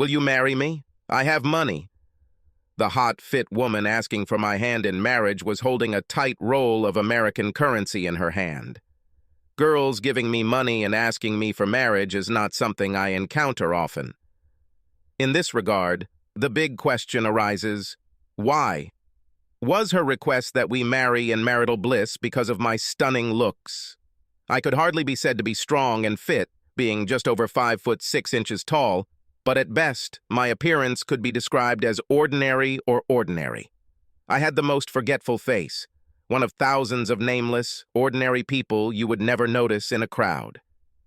Will you marry me? I have money." The hot, fit woman asking for my hand in marriage was holding a tight roll of American currency in her hand. Girls giving me money and asking me for marriage is not something I encounter often. In this regard, the big question arises, why? Was her request that we marry in marital bliss because of my stunning looks? I could hardly be said to be strong and fit, being just over 5'6" tall, but at best, my appearance could be described as ordinary or ordinary. I had the most forgetful face, one of thousands of nameless, ordinary people you would never notice in a crowd.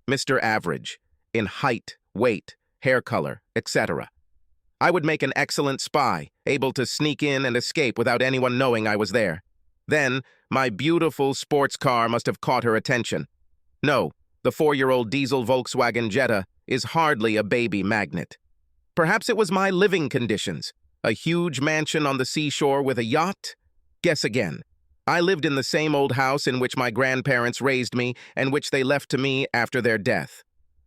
Mr. Average, in height, weight, hair color, etc. I would make an excellent spy, able to sneak in and escape without anyone knowing I was there. Then, my beautiful sports car must have caught her attention. No, the 4-year-old diesel Volkswagen Jetta is hardly a baby magnet. Perhaps it was my living conditions. A huge mansion on the seashore with a yacht? Guess again. I lived in the same old house in which my grandparents raised me and which they left to me after their death.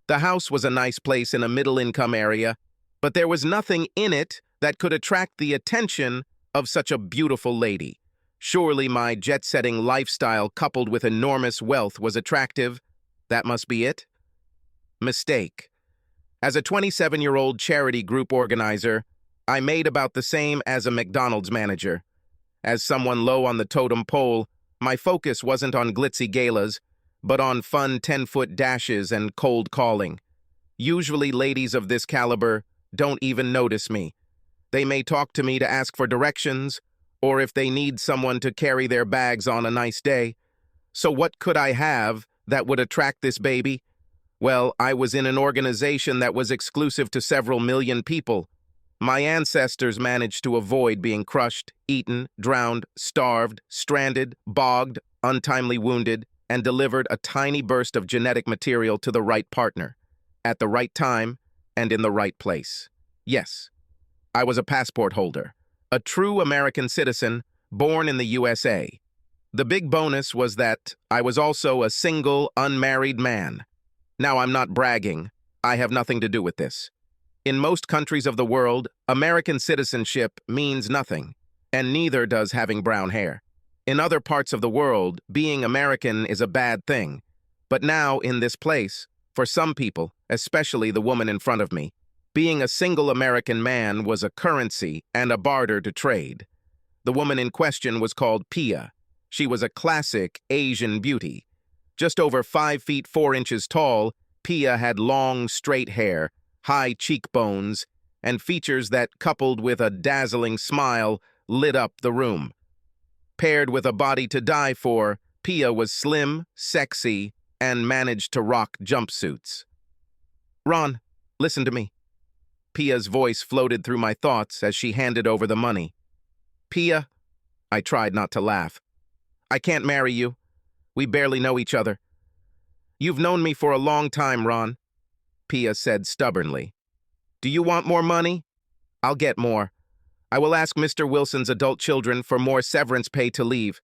The house was a nice place in a middle-income area, but there was nothing in it that could attract the attention of such a beautiful lady. Surely my jet-setting lifestyle coupled with enormous wealth was attractive. That must be it? Mistake. As a 27-year-old charity group organizer, I made about the same as a McDonald's manager. As someone low on the totem pole, my focus wasn't on glitzy galas, but on fun 10-foot dashes and cold calling. Usually ladies of this caliber don't even notice me. They may talk to me to ask for directions, or if they need someone to carry their bags on a nice day. So what could I have that would attract this baby? Well, I was in an organization that was exclusive to several million people. My ancestors managed to avoid being crushed, eaten, drowned, starved, stranded, bogged, untimely wounded, and delivered a tiny burst of genetic material to the right partner, at the right time, and in the right place. Yes, I was a passport holder, a true American citizen, born in the USA. The big bonus was that I was also a single, unmarried man. Now, I'm not bragging. I have nothing to do with this. In most countries of the world, American citizenship means nothing, and neither does having brown hair. In other parts of the world, being American is a bad thing. But now, in this place, for some people, especially the woman in front of me, being a single American man was a currency and a barter to trade. The woman in question was called Pia. She was a classic Asian beauty. Just over 5 feet 4 inches tall, Pia had long, straight hair, high cheekbones, and features that, coupled with a dazzling smile, lit up the room. Paired with a body to die for, Pia was slim, sexy, and managed to rock jumpsuits. "Ron, listen to me." Pia's voice floated through my thoughts as she handed over the money. "Pia," I tried not to laugh, "I can't marry you. We barely know each other." "You've known me for a long time, Ron," Pia said stubbornly. "Do you want more money? I'll get more. I will ask Mr. Wilson's adult children for more severance pay to leave.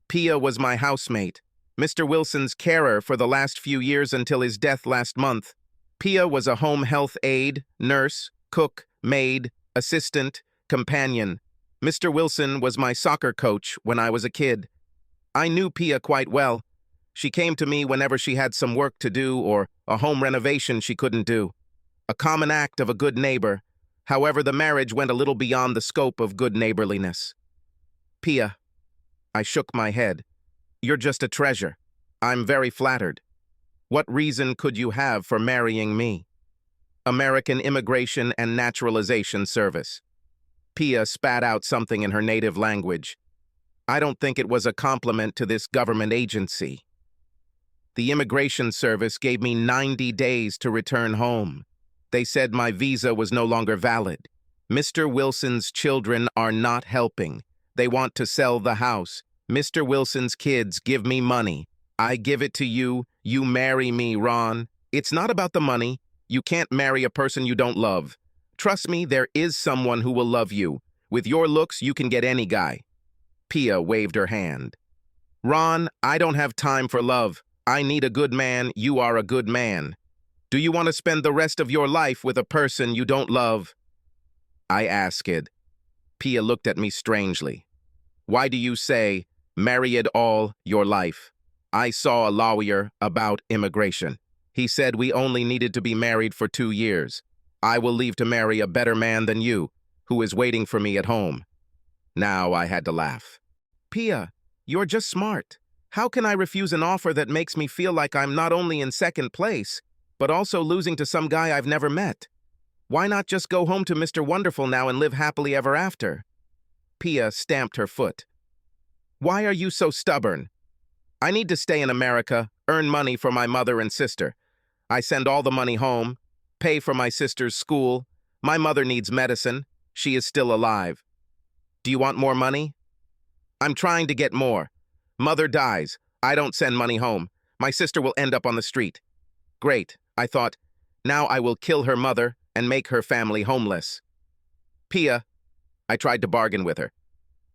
Pia was my housemate, Mr. Wilson's carer for the last few years until his death last month. Pia was a home health aide, nurse, cook, maid, assistant, companion. Mr. Wilson was my soccer coach when I was a kid. I knew Pia quite well. She came to me whenever she had some work to do or a home renovation she couldn't do. A common act of a good neighbor. However, the marriage went a little beyond the scope of good neighborliness. Pia, I shook my head. You're just a treasure. I'm very flattered. What reason could you have for marrying me? American Immigration and Naturalization Service. Pia spat out something in her native language. I don't think it was a compliment to this government agency. The Immigration Service gave me 90 days to return home. They said my visa was no longer valid. Mr. Wilson's children are not helping. They want to sell the house. Mr. Wilson's kids give me money. I give it to you. You marry me, Ron. It's not about the money. You can't marry a person you don't love. Trust me, there is someone who will love you. With your looks, you can get any guy. Pia waved her hand. Ron, I don't have time for love. I need a good man. You are a good man. Do you want to spend the rest of your life with a person you don't love? I asked. Pia looked at me strangely. Why do you say, marry it all your life? I saw a lawyer about immigration. He said we only needed to be married for 2 years. I will leave to marry a better man than you, who is waiting for me at home. Now I had to laugh. Pia, you're just smart. How can I refuse an offer that makes me feel like I'm not only in second place, but also losing to some guy I've never met? Why not just go home to Mr. Wonderful now and live happily ever after? Pia stamped her foot. Why are you so stubborn? I need to stay in America, earn money for my mother and sister. I send all the money home, pay for my sister's school. My mother needs medicine. She is still alive. Do you want more money? I'm trying to get more. Mother dies. I don't send money home. My sister will end up on the street. Great, I thought. Now I will kill her mother and make her family homeless. Pia, I tried to bargain with her.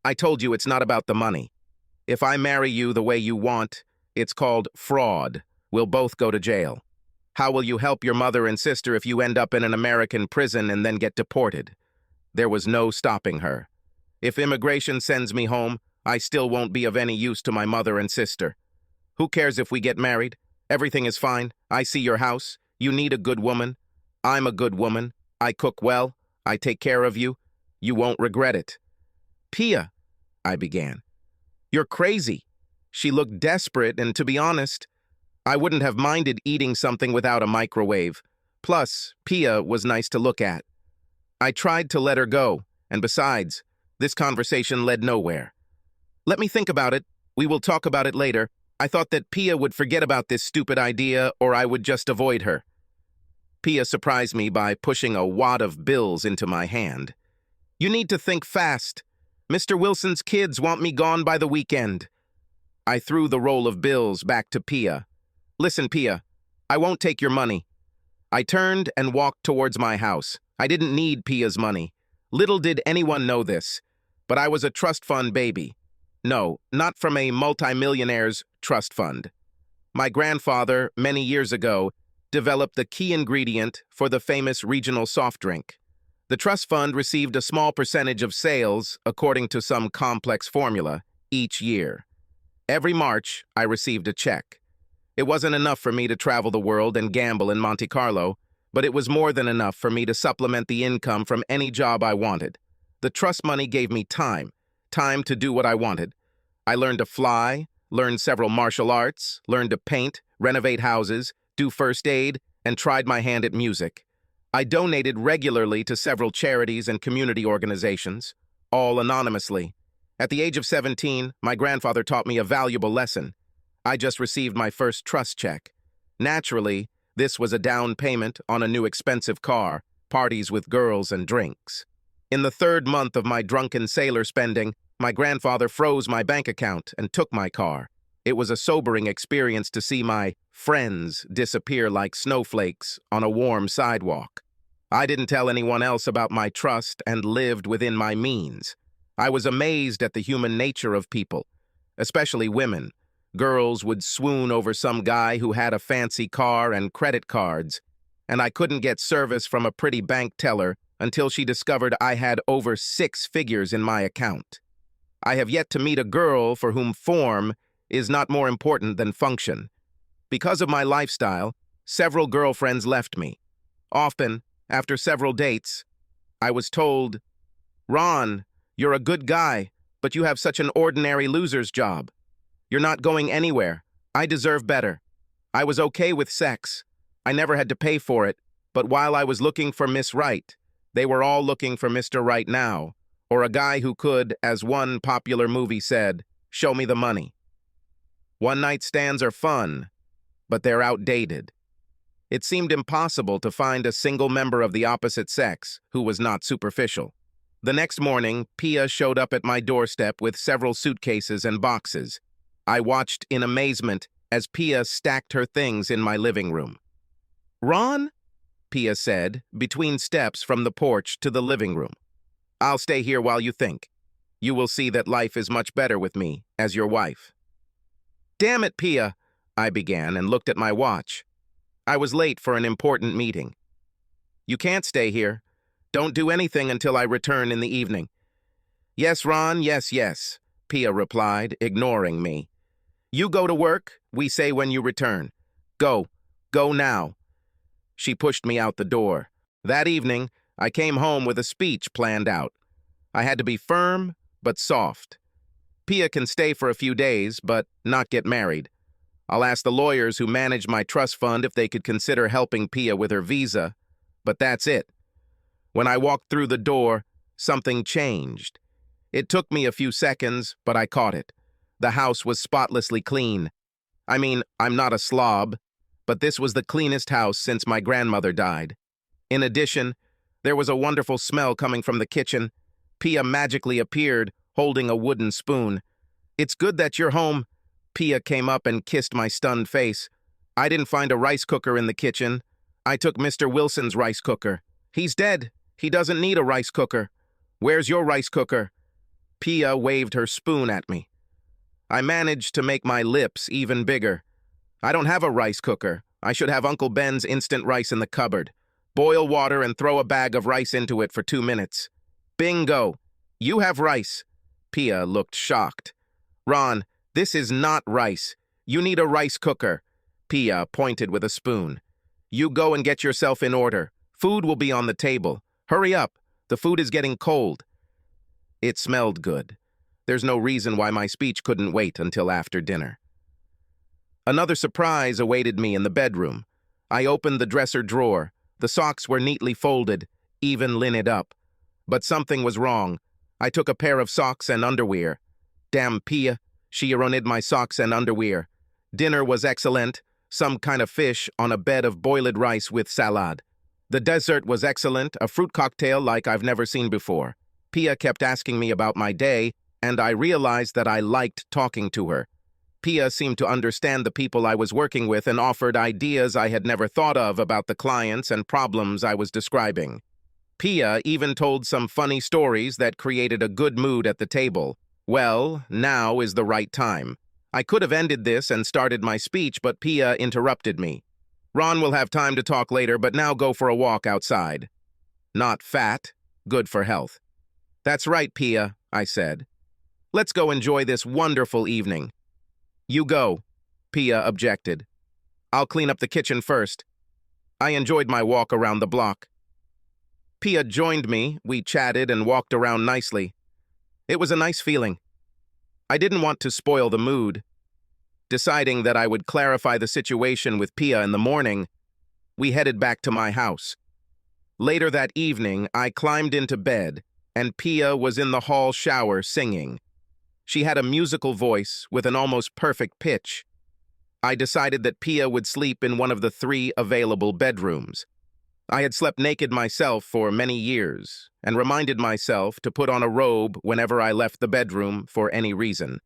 I told you it's not about the money. If I marry you the way you want, it's called fraud. We'll both go to jail. How will you help your mother and sister if you end up in an American prison and then get deported? There was no stopping her. If immigration sends me home, I still won't be of any use to my mother and sister. Who cares if we get married? Everything is fine. I see your house. You need a good woman. I'm a good woman. I cook well. I take care of you. You won't regret it. Pia, I began. You're crazy. She looked desperate, and to be honest, I wouldn't have minded eating something without a microwave. Plus, Pia was nice to look at. I tried to let her go, and besides, this conversation led nowhere. Let me think about it. We will talk about it later. I thought that Pia would forget about this stupid idea, or I would just avoid her. Pia surprised me by pushing a wad of bills into my hand. You need to think fast. Mr. Wilson's kids want me gone by the weekend. I threw the roll of bills back to Pia. Listen, Pia, I won't take your money. I turned and walked towards my house. I didn't need Pia's money. Little did anyone know this, but I was a trust fund baby. No, not from a multimillionaire's trust fund. My grandfather, many years ago, developed the key ingredient for the famous regional soft drink. The trust fund received a small percentage of sales, according to some complex formula, each year. Every March, I received a check. It wasn't enough for me to travel the world and gamble in Monte Carlo, but it was more than enough for me to supplement the income from any job I wanted. The trust money gave me time to do what I wanted. I learned to fly, learned several martial arts, learned to paint, renovate houses, do first aid, and tried my hand at music. I donated regularly to several charities and community organizations, all anonymously. At the age of 17, my grandfather taught me a valuable lesson. I just received my first trust check. Naturally, this was a down payment on a new expensive car, parties with girls and drinks. In the 3rd month of my drunken sailor spending, my grandfather froze my bank account and took my car. It was a sobering experience to see my friends disappear like snowflakes on a warm sidewalk. I didn't tell anyone else about my trust and lived within my means. I was amazed at the human nature of people, especially women. Girls would swoon over some guy who had a fancy car and credit cards, and I couldn't get service from a pretty bank teller until she discovered I had over 6 figures in my account. I have yet to meet a girl for whom form is not more important than function. Because of my lifestyle, several girlfriends left me. Often, after several dates, I was told, "Ron, you're a good guy, but you have such an ordinary loser's job. You're not going anywhere. I deserve better." I was okay with sex. I never had to pay for it, but while I was looking for Miss Right, they were all looking for Mr. Right Now, or a guy who could, as one popular movie said, show me the money. One-night stands are fun, but they're outdated. It seemed impossible to find a single member of the opposite sex who was not superficial. The next morning, Pia showed up at my doorstep with several suitcases and boxes. I watched in amazement as Pia stacked her things in my living room. "Ron?" Pia said, between steps from the porch to the living room. "I'll stay here while you think. You will see that life is much better with me as your wife." "Damn it, Pia," I began and looked at my watch. I was late for an important meeting. You can't stay here. Don't do anything until I return in the evening. Yes, Ron, yes, yes, Pia replied, ignoring me. You go to work, we say when you return. Go. Go now. She pushed me out the door. That evening, I came home with a speech planned out. I had to be firm, but soft. Pia can stay for a few days, but not get married. I'll ask the lawyers who manage my trust fund if they could consider helping Pia with her visa, but that's it. When I walked through the door, something changed. It took me a few seconds, but I caught it. The house was spotlessly clean. I mean, I'm not a slob, but this was the cleanest house since my grandmother died. In addition, there was a wonderful smell coming from the kitchen. Pia magically appeared, holding a wooden spoon. It's good that you're home. Pia came up and kissed my stunned face. I didn't find a rice cooker in the kitchen. I took Mr. Wilson's rice cooker. He's dead. He doesn't need a rice cooker. Where's your rice cooker? Pia waved her spoon at me. I managed to make my lips even bigger. I don't have a rice cooker. I should have Uncle Ben's instant rice in the cupboard. Boil water and throw a bag of rice into it for 2 minutes. Bingo! You have rice. Pia looked shocked. Ron, this is not rice. You need a rice cooker. Pia pointed with a spoon. You go and get yourself in order. Food will be on the table. Hurry up. The food is getting cold. It smelled good. There's no reason why my speech couldn't wait until after dinner. Another surprise awaited me in the bedroom. I opened the dresser drawer. The socks were neatly folded, even linned up. But something was wrong. I took a pair of socks and underwear. Damn Pia, she ruined my socks and underwear. Dinner was excellent, some kind of fish on a bed of boiled rice with salad. The dessert was excellent, a fruit cocktail like I've never seen before. Pia kept asking me about my day, and I realized that I liked talking to her. Pia seemed to understand the people I was working with and offered ideas I had never thought of about the clients and problems I was describing. Pia even told some funny stories that created a good mood at the table. Well, now is the right time. I could have ended this and started my speech, but Pia interrupted me. Ron will have time to talk later, but now go for a walk outside. Not fat, good for health. That's right, Pia, I said. Let's go enjoy this wonderful evening. You go, Pia objected. I'll clean up the kitchen first. I enjoyed my walk around the block. Pia joined me, we chatted and walked around nicely. It was a nice feeling. I didn't want to spoil the mood. Deciding that I would clarify the situation with Pia in the morning, we headed back to my house. Later that evening, I climbed into bed, and Pia was in the hall shower singing. She had a musical voice with an almost perfect pitch. I decided that Pia would sleep in one of the 3 available bedrooms. I had slept naked myself for many years and reminded myself to put on a robe whenever I left the bedroom for any reason.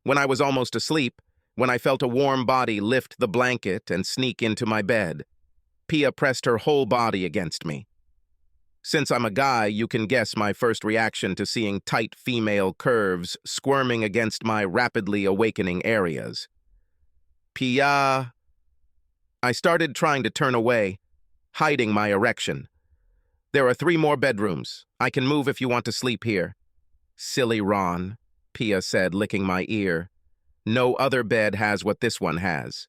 When I was almost asleep, when I felt a warm body lift the blanket and sneak into my bed, Pia pressed her whole body against me. Since I'm a guy, you can guess my first reaction to seeing tight female curves squirming against my rapidly awakening areas. Pia. I started trying to turn away, hiding my erection. There are 3 more bedrooms. I can move if you want to sleep here. Silly Ron, Pia said, licking my ear. No other bed has what this one has.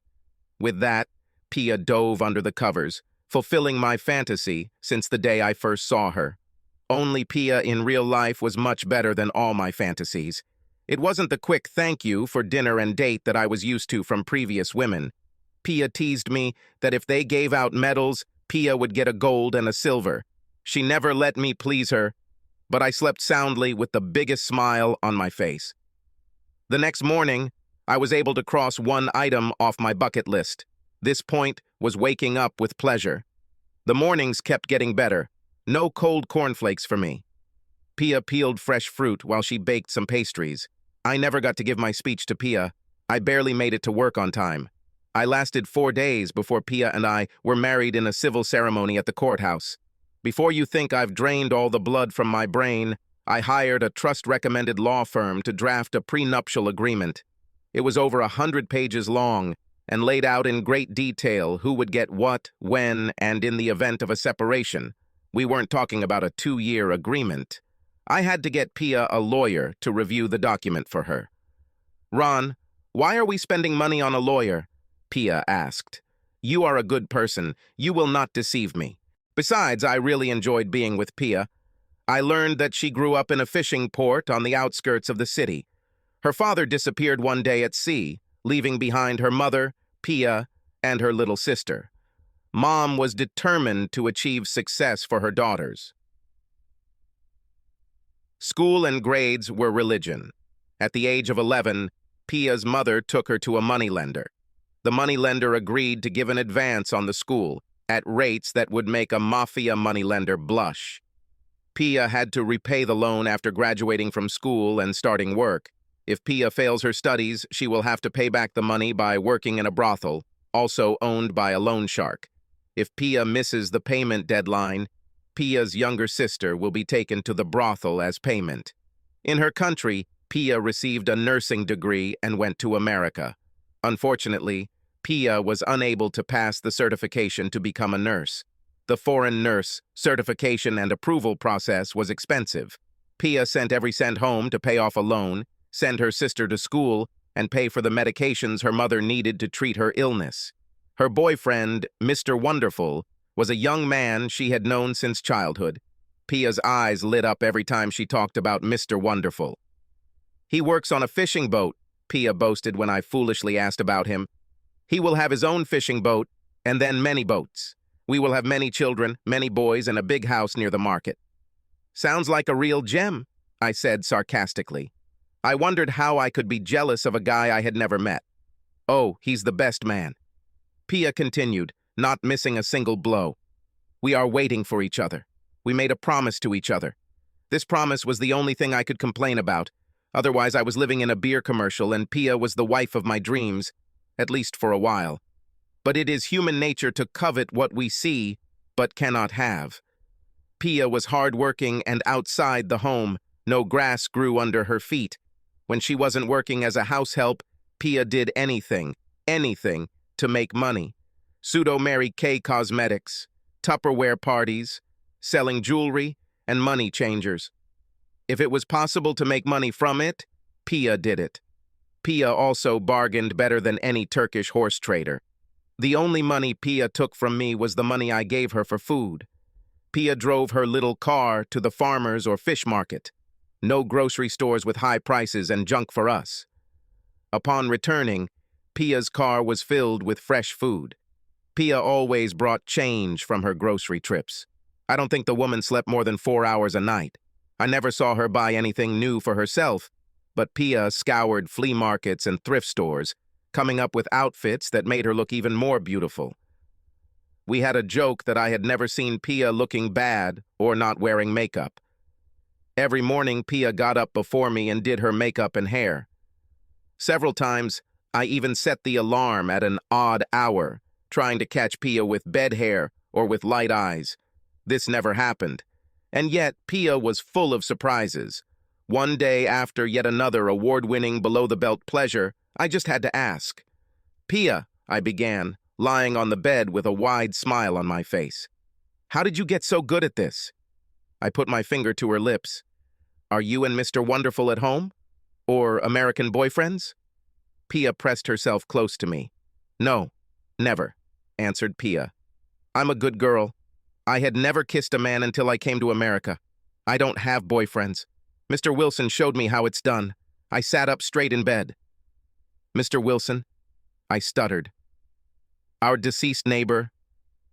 With that, Pia dove under the covers, fulfilling my fantasy since the day I first saw her. Only Pia in real life was much better than all my fantasies. It wasn't the quick thank you for dinner and date that I was used to from previous women. Pia teased me that if they gave out medals, Pia would get a gold and a silver. She never let me please her, but I slept soundly with the biggest smile on my face. The next morning, I was able to cross one item off my bucket list. This point was waking up with pleasure. The mornings kept getting better. No cold cornflakes for me. Pia peeled fresh fruit while she baked some pastries. I never got to give my speech to Pia. I barely made it to work on time. I lasted 4 days before Pia and I were married in a civil ceremony at the courthouse. Before you think I've drained all the blood from my brain, I hired a trust-recommended law firm to draft a prenuptial agreement. It was over 100 pages long, and laid out in great detail who would get what, when, and in the event of a separation. We weren't talking about a 2-year agreement. I had to get Pia a lawyer to review the document for her. "Ron, why are we spending money on a lawyer?" Pia asked. "You are a good person. You will not deceive me." Besides, I really enjoyed being with Pia. I learned that she grew up in a fishing port on the outskirts of the city. Her father disappeared one day at sea, leaving behind her mother, Pia, and her little sister. Mom was determined to achieve success for her daughters. School and grades were religion. At the age of 11, Pia's mother took her to a moneylender. The moneylender agreed to give an advance on the school at rates that would make a mafia moneylender blush. Pia had to repay the loan after graduating from school and starting work. If Pia fails her studies, she will have to pay back the money by working in a brothel, also owned by a loan shark. If Pia misses the payment deadline, Pia's younger sister will be taken to the brothel as payment. In her country, Pia received a nursing degree and went to America. Unfortunately, Pia was unable to pass the certification to become a nurse. The foreign nurse certification and approval process was expensive. Pia sent every cent home to pay off a loan, send her sister to school, and pay for the medications her mother needed to treat her illness. Her boyfriend, Mr. Wonderful, was a young man she had known since childhood. Pia's eyes lit up every time she talked about Mr. Wonderful. "He works on a fishing boat," Pia boasted when I foolishly asked about him. "He will have his own fishing boat, and then many boats. We will have many children, many boys, and a big house near the market." "Sounds like a real gem," I said sarcastically. I wondered how I could be jealous of a guy I had never met. "Oh, he's the best man." Pia continued, not missing a single blow. "We are waiting for each other. We made a promise to each other. This promise was the only thing I could complain about. Otherwise, I was living in a beer commercial and Pia was the wife of my dreams, at least for a while. But it is human nature to covet what we see, but cannot have. Pia was hardworking and outside the home. No grass grew under her feet. When she wasn't working as a house help, Pia did anything, to make money. Pseudo-Mary Kay cosmetics, Tupperware parties, selling jewelry, and money changers. If it was possible to make money from it, Pia did it. Pia also bargained better than any Turkish horse trader. The only money Pia took from me was the money I gave her for food. Pia drove her little car to the farmer's or fish market. No grocery stores with high prices and junk for us. Upon returning, Pia's car was filled with fresh food. Pia always brought change from her grocery trips. I don't think the woman slept more than 4 hours a night. I never saw her buy anything new for herself, but Pia scoured flea markets and thrift stores, coming up with outfits that made her look even more beautiful. We had a joke that I had never seen Pia looking bad or not wearing makeup. Every morning, Pia got up before me and did her makeup and hair. Several times, I even set the alarm at an odd hour, trying to catch Pia with bed hair or with light eyes. This never happened. And yet, Pia was full of surprises. One day after yet another award-winning below-the-belt pleasure, I just had to ask. "Pia," I began, lying on the bed with a wide smile on my face. "How did you get so good at this?" I put my finger to her lips. "Are you and Mr. Wonderful at home? Or American boyfriends?" Pia pressed herself close to me. "No, never," answered Pia. "I'm a good girl. I had never kissed a man until I came to America. I don't have boyfriends. Mr. Wilson showed me how it's done. I sat up straight in bed." "Mr. Wilson?" I stuttered. "Our deceased neighbor.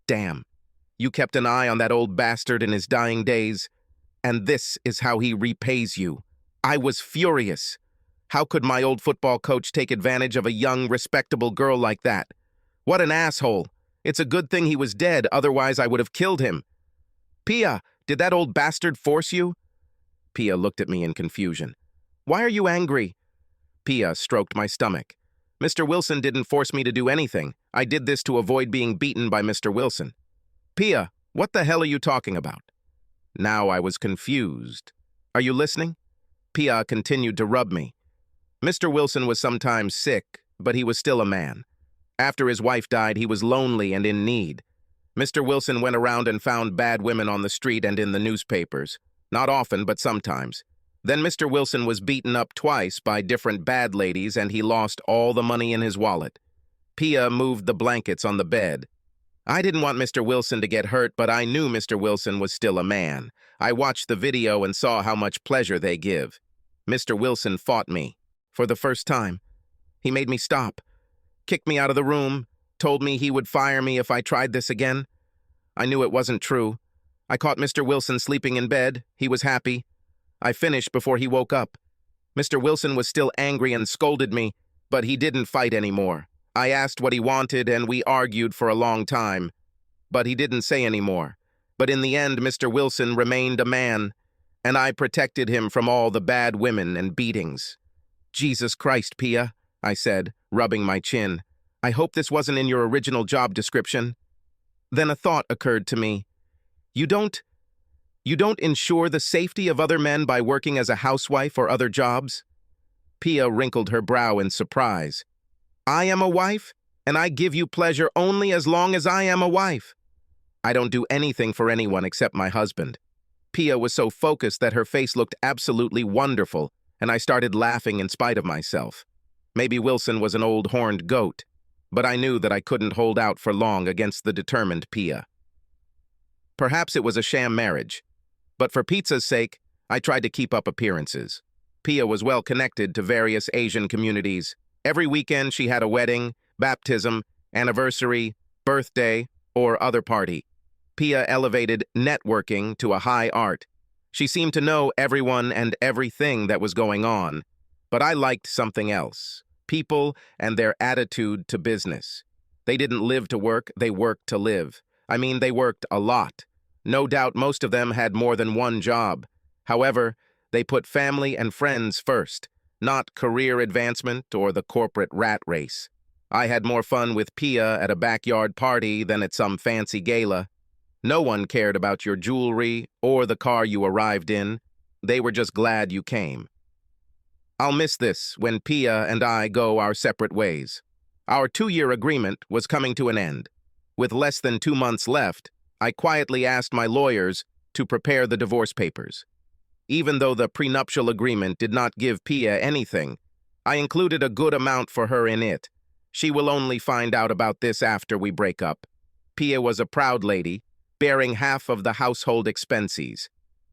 Damn. You kept an eye on that old bastard in his dying days, and this is how he repays you." I was furious. How could my old football coach take advantage of a young, respectable girl like that? What an asshole. It's a good thing he was dead, otherwise I would have killed him. "Pia, did that old bastard force you?" Pia looked at me in confusion. "Why are you angry?" Pia stroked my stomach. "Mr. Wilson didn't force me to do anything. I did this to avoid being beaten by Mr. Wilson." "Pia, what the hell are you talking about?" Now I was confused. "Are you listening?" Pia continued to rub me. "Mr. Wilson was sometimes sick, but he was still a man. After his wife died, he was lonely and in need. Mr. Wilson went around and found bad women on the street and in the newspapers. Not often, but sometimes. Then Mr. Wilson was beaten up twice by different bad ladies and he lost all the money in his wallet. Pia moved the blankets on the bed. I didn't want Mr. Wilson to get hurt, but I knew Mr. Wilson was still a man. I watched the video and saw how much pleasure they give. Mr. Wilson fought me. For the first time. He made me stop, kicked me out of the room, told me he would fire me if I tried this again. I knew it wasn't true. I caught Mr. Wilson sleeping in bed. He was happy. I finished before he woke up. Mr. Wilson was still angry and scolded me, but he didn't fight anymore. I asked what he wanted and we argued for a long time, but he didn't say any more. But in the end, Mr. Wilson remained a man, and I protected him from all the bad women and beatings. Jesus Christ, Pia, I said, rubbing my chin. I hope this wasn't in your original job description. Then a thought occurred to me. You don't ensure the safety of other men by working as a housewife or other jobs? Pia wrinkled her brow in surprise. I am a wife, and I give you pleasure only as long as I am a wife. I don't do anything for anyone except my husband. Pia was so focused that her face looked absolutely wonderful, and I started laughing in spite of myself. Maybe Wilson was an old horned goat, but I knew that I couldn't hold out for long against the determined Pia. Perhaps it was a sham marriage, but for pizza's sake, I tried to keep up appearances. Pia was well connected to various Asian communities. Every weekend she had a wedding, baptism, anniversary, birthday, or other party. Pia elevated networking to a high art. She seemed to know everyone and everything that was going on. But I liked something else. People and their attitude to business. They didn't live to work, they worked to live. I mean, they worked a lot. No doubt most of them had more than one job. However, they put family and friends first, not career advancement or the corporate rat race. I had more fun with Pia at a backyard party than at some fancy gala. No one cared about your jewelry or the car you arrived in. They were just glad you came. I'll miss this when Pia and I go our separate ways. Our 2-year agreement was coming to an end. With less than 2 months left, I quietly asked my lawyers to prepare the divorce papers. Even though the prenuptial agreement did not give Pia anything, I included a good amount for her in it. She will only find out about this after we break up. Pia was a proud lady, bearing half of the household expenses.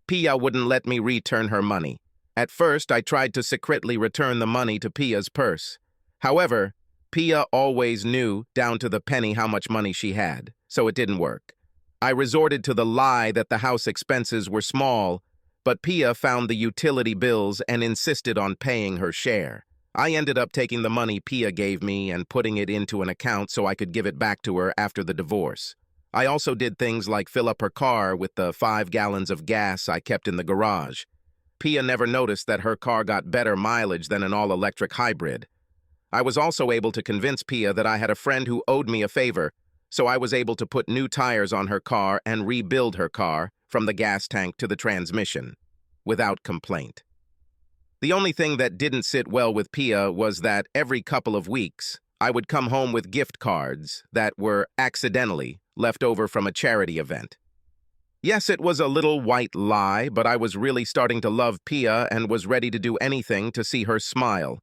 Pia wouldn't let me return her money. At first, I tried to secretly return the money to Pia's purse. However, Pia always knew down to the penny how much money she had, so it didn't work. I resorted to the lie that the house expenses were small, but Pia found the utility bills and insisted on paying her share. I ended up taking the money Pia gave me and putting it into an account so I could give it back to her after the divorce. I also did things like fill up her car with the 5 gallons of gas I kept in the garage. Pia never noticed that her car got better mileage than an all-electric hybrid. I was also able to convince Pia that I had a friend who owed me a favor, so I was able to put new tires on her car and rebuild her car from the gas tank to the transmission, without complaint. The only thing that didn't sit well with Pia was that every couple of weeks, I would come home with gift cards that were accidentally left over from a charity event. Yes, it was a little white lie, but I was really starting to love Pia and was ready to do anything to see her smile.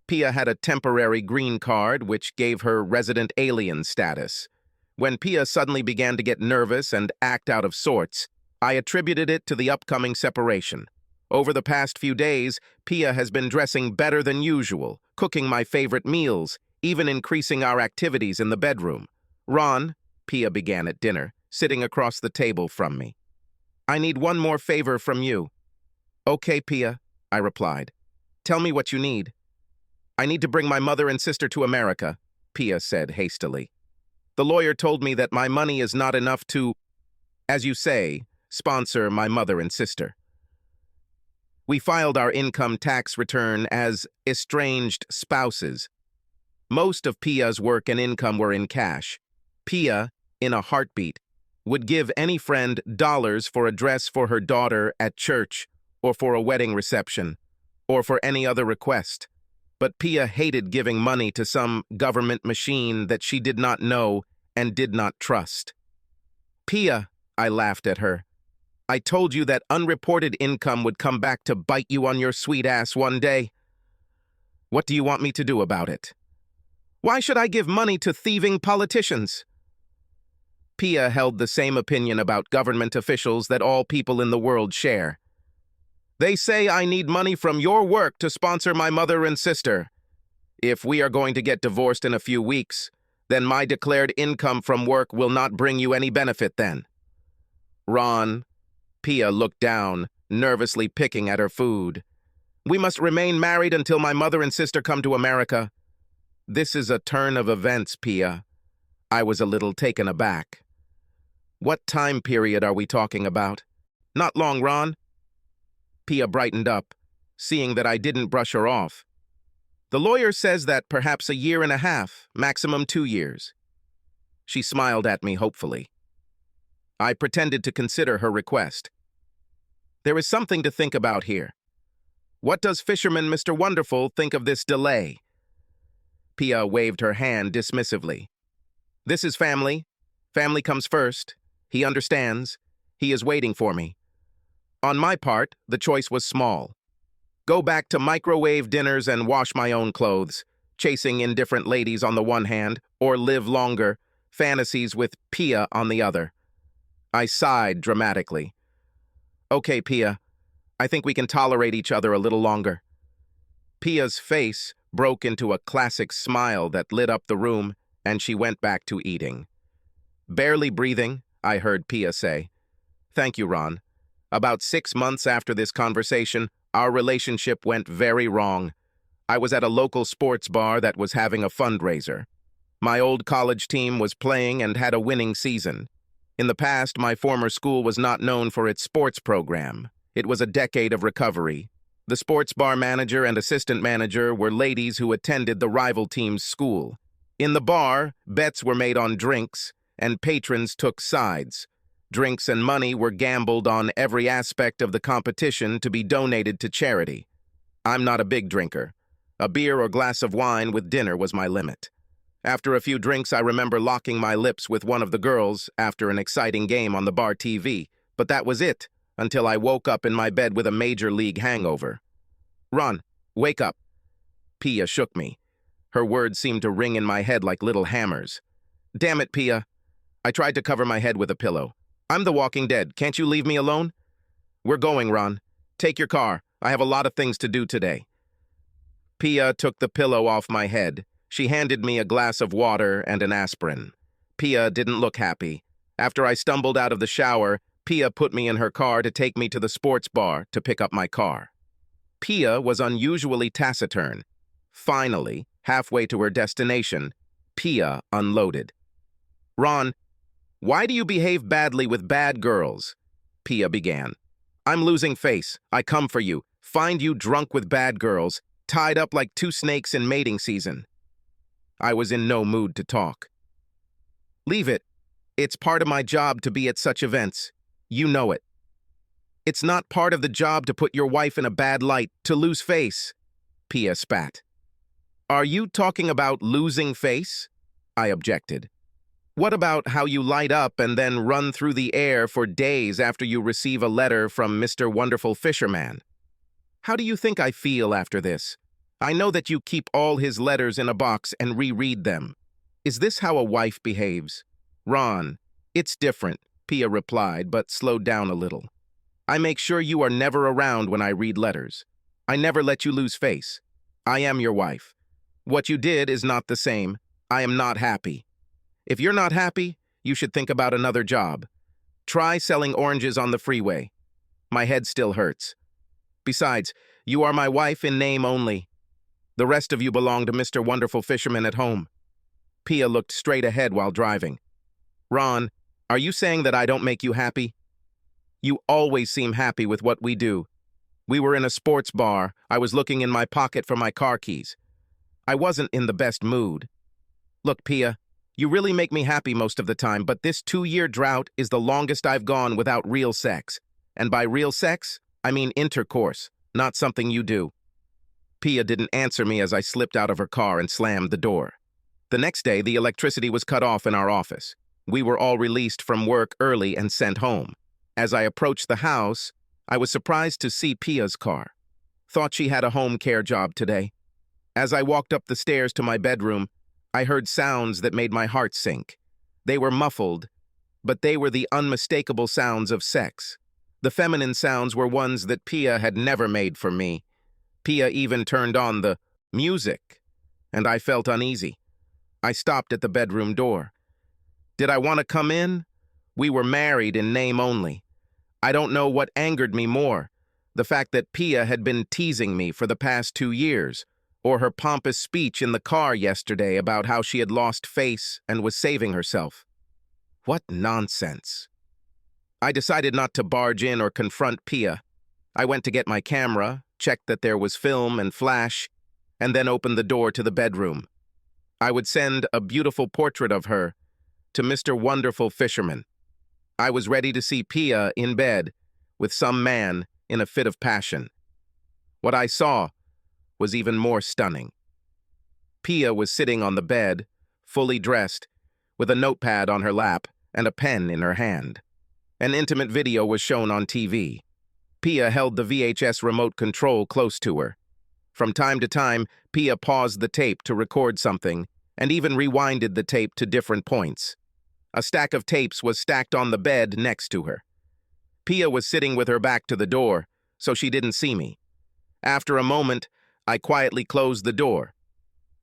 Pia had a temporary green card, which gave her resident alien status. When Pia suddenly began to get nervous and act out of sorts, I attributed it to the upcoming separation. Over the past few days, Pia has been dressing better than usual, cooking my favorite meals, even increasing our activities in the bedroom. Ron, Pia began at dinner, sitting across the table from me. I need one more favor from you. Okay, Pia, I replied. Tell me what you need. I need to bring my mother and sister to America, Pia said hastily. The lawyer told me that my money is not enough to, as you say, sponsor my mother and sister. We filed our income tax return as estranged spouses. Most of Pia's work and income were in cash. Pia, in a heartbeat, would give any friend dollars for a dress for her daughter at church, or for a wedding reception, or for any other request. but Pia hated giving money to some government machine that she did not know and did not trust. Pia, I laughed at her. I told you that unreported income would come back to bite you on your sweet ass one day. What do you want me to do about it? Why should I give money to thieving politicians? Pia held the same opinion about government officials that all people in the world share. They say I need money from your work to sponsor my mother and sister. If we are going to get divorced in a few weeks, then my declared income from work will not bring you any benefit then. Ron, Pia looked down, nervously picking at her food. We must remain married until my mother and sister come to America. This is a turn of events, Pia. I was a little taken aback. What time period are we talking about? Not long, Ron. Pia brightened up, seeing that I didn't brush her off. The lawyer says that perhaps a year and a half, maximum 2 years. She smiled at me hopefully. I pretended to consider her request. There is something to think about here. What does Fisherman Mr. Wonderful think of this delay? Pia waved her hand dismissively. This is family. Family comes first. He understands. He is waiting for me. On my part, the choice was small. Go back to microwave dinners and wash my own clothes, chasing indifferent ladies on the one hand, or live longer, fantasies with Pia on the other. I sighed dramatically. Okay, Pia, I think we can tolerate each other a little longer. Pia's face broke into a classic smile that lit up the room, and she went back to eating. Barely breathing, I heard Pia say, Thank you, Ron. About 6 months after this conversation, our relationship went very wrong. I was at a local sports bar that was having a fundraiser. My old college team was playing and had a winning season. In the past, my former school was not known for its sports program. It was a decade of recovery. The sports bar manager and assistant manager were ladies who attended the rival team's school. In the bar, bets were made on drinks, and patrons took sides. Drinks and money were gambled on every aspect of the competition to be donated to charity. I'm not a big drinker. A beer or glass of wine with dinner was my limit. After a few drinks, I remember locking my lips with one of the girls after an exciting game on the bar TV, but that was it, until I woke up in my bed with a major league hangover. Ron, wake up. Pia shook me. Her words seemed to ring in my head like little hammers. Damn it, Pia. I tried to cover my head with a pillow. I'm the Walking Dead. Can't you leave me alone? We're going, Ron. Take your car. I have a lot of things to do today. Pia took the pillow off my head. She handed me a glass of water and an aspirin. Pia didn't look happy. After I stumbled out of the shower, Pia put me in her car to take me to the sports bar to pick up my car. Pia was unusually taciturn. Finally, halfway to her destination, Pia unloaded. Ron, why do you behave badly with bad girls? Pia began. I'm losing face. I come for you. Find you drunk with bad girls, tied up like 2 snakes in mating season. I was in no mood to talk. Leave it. It's part of my job to be at such events. You know it. It's not part of the job to put your wife in a bad light, to lose face. Pia spat. Are you talking about losing face? I objected. What about how you light up and then run through the air for days after you receive a letter from Mr. Wonderful Fisherman? How do you think I feel after this? I know that you keep all his letters in a box and reread them. Is this how a wife behaves? Ron, it's different, Pia replied, but slowed down a little. I make sure you are never around when I read letters. I never let you lose face. I am your wife. What you did is not the same. I am not happy. If you're not happy, you should think about another job. Try selling oranges on the freeway. My head still hurts. Besides, you are my wife in name only. The rest of you belong to Mr. Wonderful Fisherman at home. Pia looked straight ahead while driving. Ron, are you saying that I don't make you happy? You always seem happy with what we do. We were in a sports bar. I was looking in my pocket for my car keys. I wasn't in the best mood. Look, Pia, you really make me happy most of the time, but this 2-year drought is the longest I've gone without real sex. And by real sex, I mean intercourse, not something you do. Pia didn't answer me as I slipped out of her car and slammed the door. The next day, the electricity was cut off in our office. We were all released from work early and sent home. As I approached the house, I was surprised to see Pia's car. Thought she had a home care job today. As I walked up the stairs to my bedroom, I heard sounds that made my heart sink. They were muffled, but they were the unmistakable sounds of sex. The feminine sounds were ones that Pia had never made for me. Pia even turned on the music, and I felt uneasy. I stopped at the bedroom door. Did I want to come in? We were married in name only. I don't know what angered me more, the fact that Pia had been teasing me for the past 2 years, or her pompous speech in the car yesterday about how she had lost face and was saving herself. What nonsense. I decided not to barge in or confront Pia. I went to get my camera, checked that there was film and flash, and then opened the door to the bedroom. I would send a beautiful portrait of her to Mr. Wonderful Fisherman. I was ready to see Pia in bed with some man in a fit of passion. What I saw was even more stunning. Pia was sitting on the bed, fully dressed, with a notepad on her lap and a pen in her hand. An intimate video was shown on TV. Pia held the VHS remote control close to her. From time to time, Pia paused the tape to record something and even rewinded the tape to different points. A stack of tapes was stacked on the bed next to her. Pia was sitting with her back to the door, so she didn't see me. After a moment, I quietly closed the door.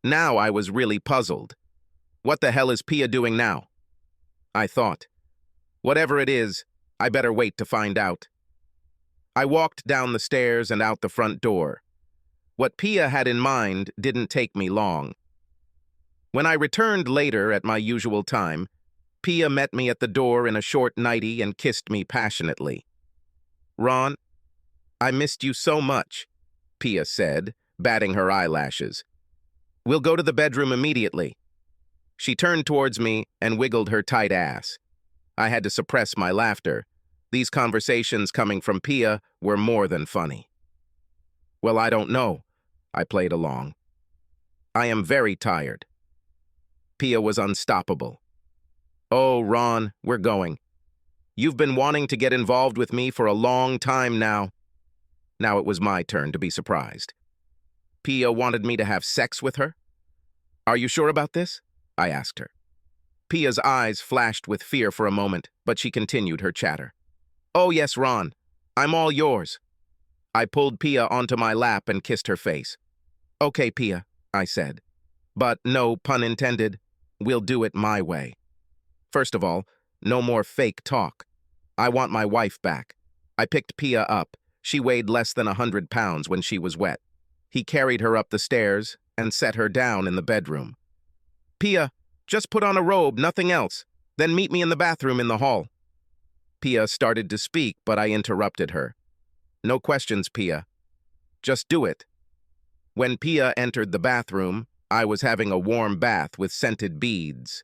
Now I was really puzzled. What the hell is Pia doing now? I thought. Whatever it is, I better wait to find out. I walked down the stairs and out the front door. What Pia had in mind didn't take me long. When I returned later at my usual time, Pia met me at the door in a short nightie and kissed me passionately. "Ron, I missed you so much," Pia said, batting her eyelashes. "We'll go to the bedroom immediately." She turned towards me and wiggled her tight ass. I had to suppress my laughter. These conversations coming from Pia were more than funny. "Well, I don't know," I played along. "I am very tired." Pia was unstoppable. "Oh, Ron, we're going. You've been wanting to get involved with me for a long time now." Now it was my turn to be surprised. Pia wanted me to have sex with her? "Are you sure about this?" I asked her. Pia's eyes flashed with fear for a moment, but she continued her chatter. "Oh yes, Ron. I'm all yours." I pulled Pia onto my lap and kissed her face. "Okay, Pia," I said. "But no pun intended, we'll do it my way. First of all, no more fake talk. I want my wife back." I picked Pia up. She weighed less than 100 pounds when she was wet. He carried her up the stairs and set her down in the bedroom. "Pia, just put on a robe, nothing else. Then meet me in the bathroom in the hall." Pia started to speak, but I interrupted her. "No questions, Pia. Just do it." When Pia entered the bathroom, I was having a warm bath with scented beads.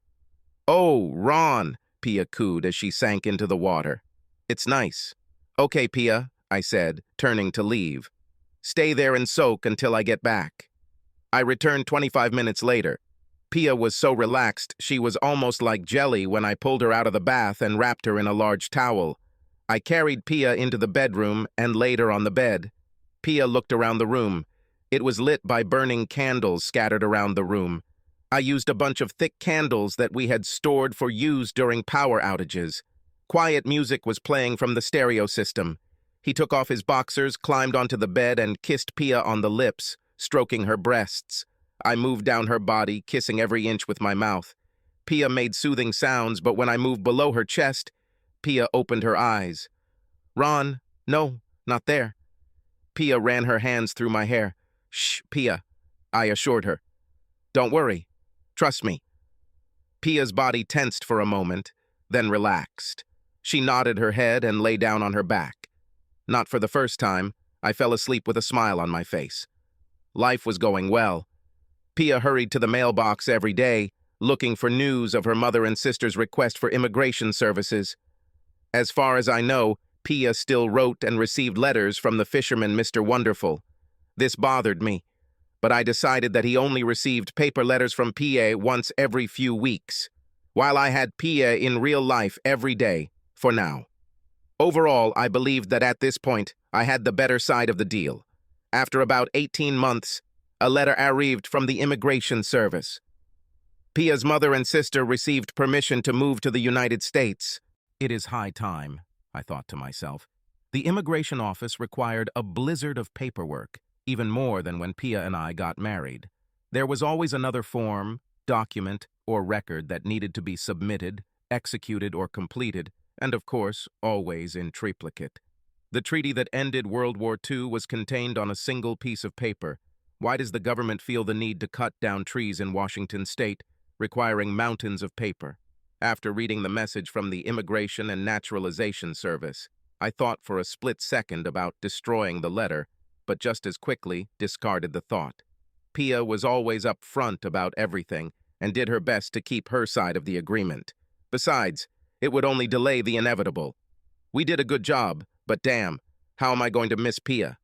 "Oh, Ron," Pia cooed as she sank into the water. "It's nice." "Okay, Pia," I said, turning to leave. "Stay there and soak until I get back." I returned 25 minutes later. Pia was so relaxed she was almost like jelly when I pulled her out of the bath and wrapped her in a large towel. I carried Pia into the bedroom and laid her on the bed. Pia looked around the room. It was lit by burning candles scattered around the room. I used a bunch of thick candles that we had stored for use during power outages. Quiet music was playing from the stereo system. He took off his boxers, climbed onto the bed, and kissed Pia on the lips, stroking her breasts. I moved down her body, kissing every inch with my mouth. Pia made soothing sounds, but when I moved below her chest, Pia opened her eyes. "Ron, no, not there." Pia ran her hands through my hair. "Shh, Pia," I assured her. "Don't worry. Trust me." Pia's body tensed for a moment, then relaxed. She nodded her head and lay down on her back. Not for the first time, I fell asleep with a smile on my face. Life was going well. Pia hurried to the mailbox every day, looking for news of her mother and sister's request for immigration services. As far as I know, Pia still wrote and received letters from the fisherman Mr. Wonderful. This bothered me. but I decided that he only received paper letters from Pia once every few weeks, while I had Pia in real life every day, for now. Overall, I believed that at this point, I had the better side of the deal. After about 18 months, a letter arrived from the immigration service. Pia's mother and sister received permission to move to the United States. It is high time, I thought to myself. The immigration office required a blizzard of paperwork, even more than when Pia and I got married. There was always another form, document, or record that needed to be submitted, executed, or completed, and of course, always in triplicate. The treaty that ended World War II was contained on a single piece of paper. Why does the government feel the need to cut down trees in Washington state, requiring mountains of paper? After reading the message from the Immigration and Naturalization Service, I thought for a split second about destroying the letter, but just as quickly discarded the thought. Pia was always up front about everything and did her best to keep her side of the agreement. Besides, it would only delay the inevitable. We did a good job, but damn, how am I going to miss Pia?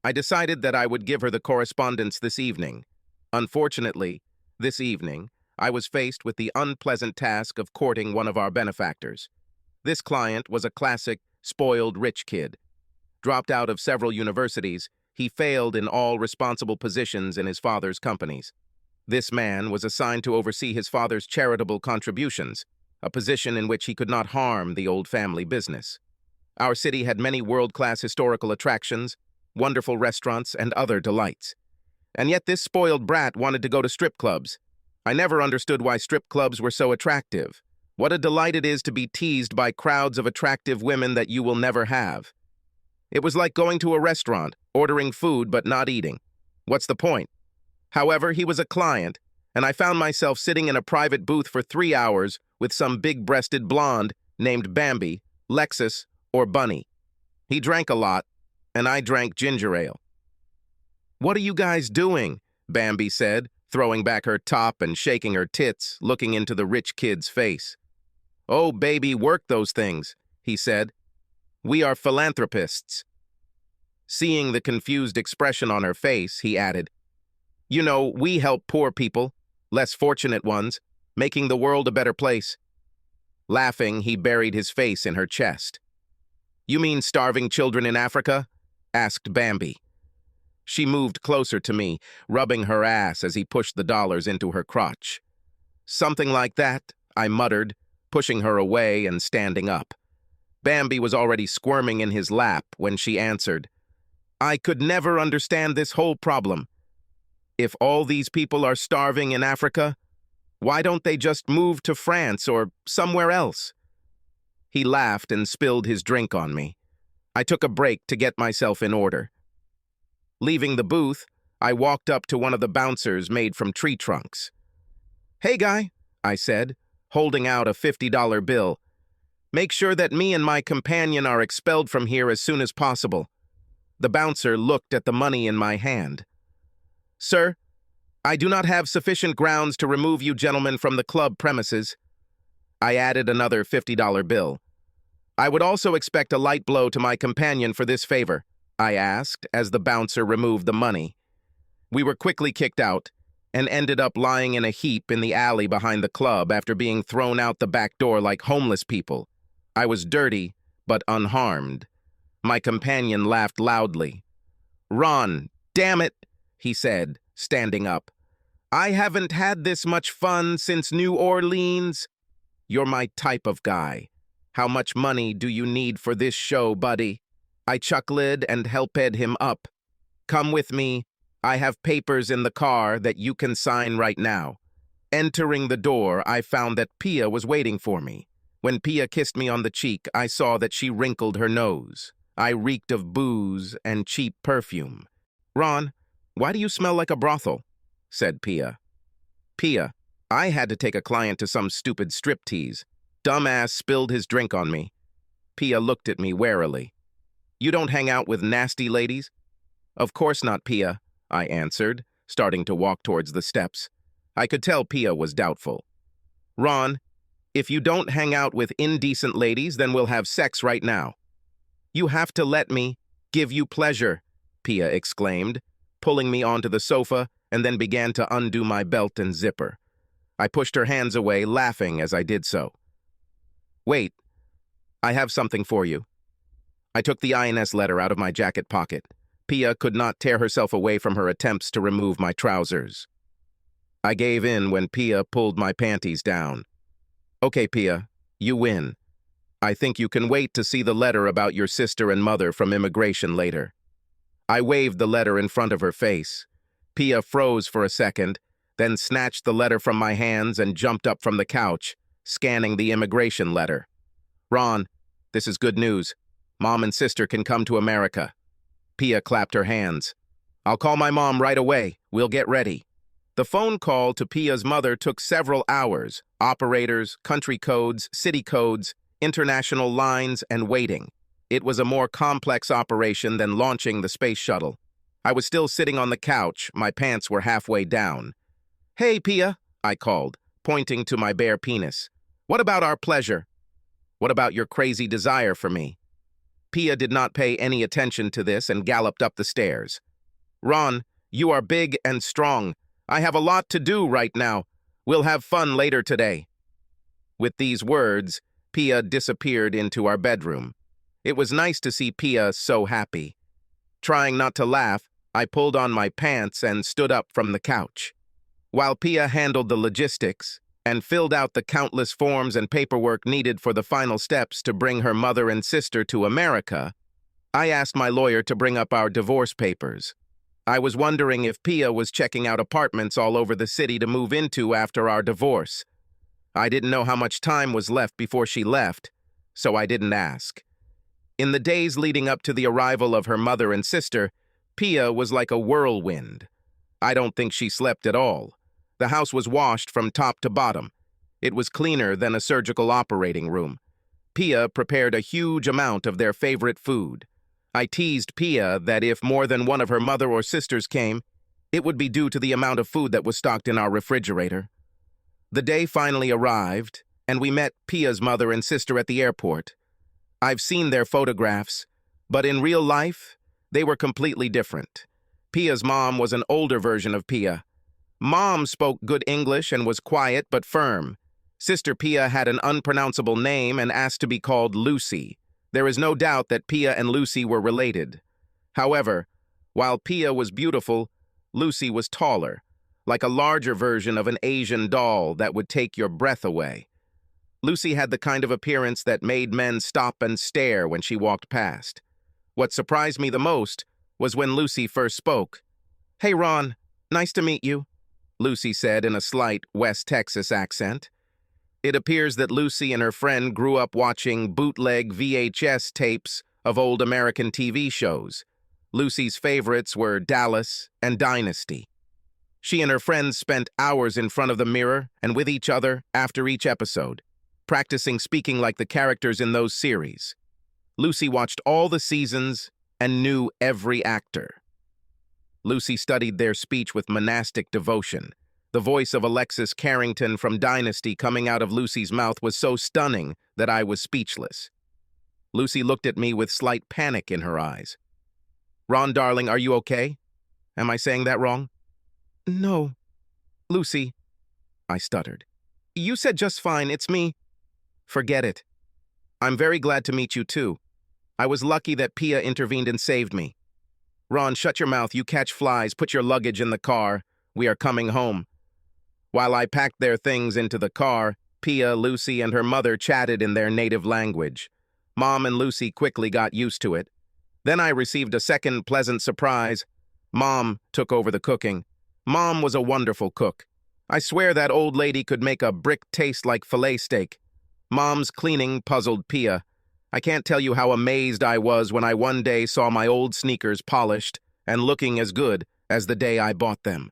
I decided that I would give her the correspondence this evening. Unfortunately, this evening, I was faced with the unpleasant task of courting one of our benefactors. This client was a classic, spoiled rich kid. Dropped out of several universities, he failed in all responsible positions in his father's companies. This man was assigned to oversee his father's charitable contributions, a position in which he could not harm the old family business. Our city had many world-class historical attractions, wonderful restaurants, and other delights. And yet this spoiled brat wanted to go to strip clubs. I never understood why strip clubs were so attractive. What a delight it is to be teased by crowds of attractive women that you will never have. It was like going to a restaurant, ordering food but not eating. What's the point? However, he was a client, and I found myself sitting in a private booth for 3 hours with some big-breasted blonde named Bambi, Lexus, or Bunny. He drank a lot, and I drank ginger ale. "What are you guys doing?" Bambi said, throwing back her top and shaking her tits, looking into the rich kid's face. "Oh, baby, work those things," he said. "We are philanthropists." Seeing the confused expression on her face, he added, "You know, we help poor people, less fortunate ones, making the world a better place." Laughing, he buried his face in her chest. "You mean starving children in Africa?" asked Bambi. She moved closer to me, rubbing her ass as he pushed the dollars into her crotch. "Something like that," I muttered, pushing her away and standing up. Bambi was already squirming in his lap when she answered, "I could never understand this whole problem. If all these people are starving in Africa, why don't they just move to France or somewhere else?" He laughed and spilled his drink on me. I took a break to get myself in order. Leaving the booth, I walked up to one of the bouncers made from tree trunks. "Hey, guy," I said, holding out a $50 bill. "Make sure that me and my companion are expelled from here as soon as possible." The bouncer looked at the money in my hand. "Sir, I do not have sufficient grounds to remove you gentlemen from the club premises." I added another $50 bill. "I would also expect a light blow to my companion for this favor," I asked as the bouncer removed the money. We were quickly kicked out and ended up lying in a heap in the alley behind the club after being thrown out the back door like homeless people. I was dirty, but unharmed. My companion laughed loudly. "Ron, damn it," he said, standing up. "I haven't had this much fun since New Orleans." "You're my type of guy. How much money do you need for this show, buddy?" I chuckled and helped him up. "Come with me. I have papers in the car that you can sign right now." Entering the door, I found that Pia was waiting for me. When Pia kissed me on the cheek, I saw that she wrinkled her nose. I reeked of booze and cheap perfume. "Ron, why do you smell like a brothel?" said Pia. "Pia, I had to take a client to some stupid striptease. Dumbass spilled his drink on me." Pia looked at me warily. "You don't hang out with nasty ladies?" "Of course not, Pia," I answered, starting to walk towards the steps. I could tell Pia was doubtful. "Ron, if you don't hang out with indecent ladies, then we'll have sex right now." "You have to let me give you pleasure," Pia exclaimed, pulling me onto the sofa and then began to undo my belt and zipper. I pushed her hands away, laughing as I did so. "Wait, I have something for you." I took the INS letter out of my jacket pocket. Pia could not tear herself away from her attempts to remove my trousers. I gave in when Pia pulled my panties down. "Okay, Pia, you win. I think you can wait to see the letter about your sister and mother from immigration later." I waved the letter in front of her face. Pia froze for a second, then snatched the letter from my hands and jumped up from the couch, scanning the immigration letter. "Ron, this is good news. Mom and sister can come to America." Pia clapped her hands. "I'll call my mom right away. We'll get ready." The phone call to Pia's mother took several hours. Operators, country codes, city codes, international lines, and waiting. It was a more complex operation than launching the space shuttle. I was still sitting on the couch. My pants were halfway down. "Hey, Pia," I called, pointing to my bare penis. "What about our pleasure? What about your crazy desire for me?" Pia did not pay any attention to this and galloped up the stairs. "Ron, you are big and strong. I have a lot to do right now. We'll have fun later today." With these words, Pia disappeared into our bedroom. It was nice to see Pia so happy. Trying not to laugh, I pulled on my pants and stood up from the couch. While Pia handled the logistics and filled out the countless forms and paperwork needed for the final steps to bring her mother and sister to America, I asked my lawyer to bring up our divorce papers. I was wondering if Pia was checking out apartments all over the city to move into after our divorce. I didn't know how much time was left before she left, so I didn't ask. In the days leading up to the arrival of her mother and sister, Pia was like a whirlwind. I don't think she slept at all. The house was washed from top to bottom. It was cleaner than a surgical operating room. Pia prepared a huge amount of their favorite food. I teased Pia that if more than one of her mother or sisters came, it would be due to the amount of food that was stocked in our refrigerator. The day finally arrived, and we met Pia's mother and sister at the airport. I've seen their photographs, but in real life, they were completely different. Pia's mom was an older version of Pia. Mom spoke good English and was quiet but firm. Sister Pia had an unpronounceable name and asked to be called Lucy. There is no doubt that Pia and Lucy were related. However, while Pia was beautiful, Lucy was taller, like a larger version of an Asian doll that would take your breath away. Lucy had the kind of appearance that made men stop and stare when she walked past. What surprised me the most was when Lucy first spoke. "Hey, Ron, nice to meet you," Lucy said in a slight West Texas accent. It appears that Lucy and her friend grew up watching bootleg VHS tapes of old American TV shows. Lucy's favorites were Dallas and Dynasty. She and her friends spent hours in front of the mirror and with each other after each episode, practicing speaking like the characters in those series. Lucy watched all the seasons and knew every actor. Lucy studied their speech with monastic devotion. The voice of Alexis Carrington from Dynasty coming out of Lucy's mouth was so stunning that I was speechless. Lucy looked at me with slight panic in her eyes. "Ron, darling, are you okay? Am I saying that wrong?" "No, Lucy," I stuttered. "You said just fine, it's me." "Forget it. I'm very glad to meet you too. I was lucky that Pia intervened and saved me. Ron, shut your mouth, you catch flies, put your luggage in the car. We are coming home." While I packed their things into the car, Pia, Lucy, and her mother chatted in their native language. Mom and Lucy quickly got used to it. Then I received a second pleasant surprise. Mom took over the cooking. Mom was a wonderful cook. I swear that old lady could make a brick taste like filet steak. Mom's cleaning puzzled Pia. I can't tell you how amazed I was when I one day saw my old sneakers polished and looking as good as the day I bought them.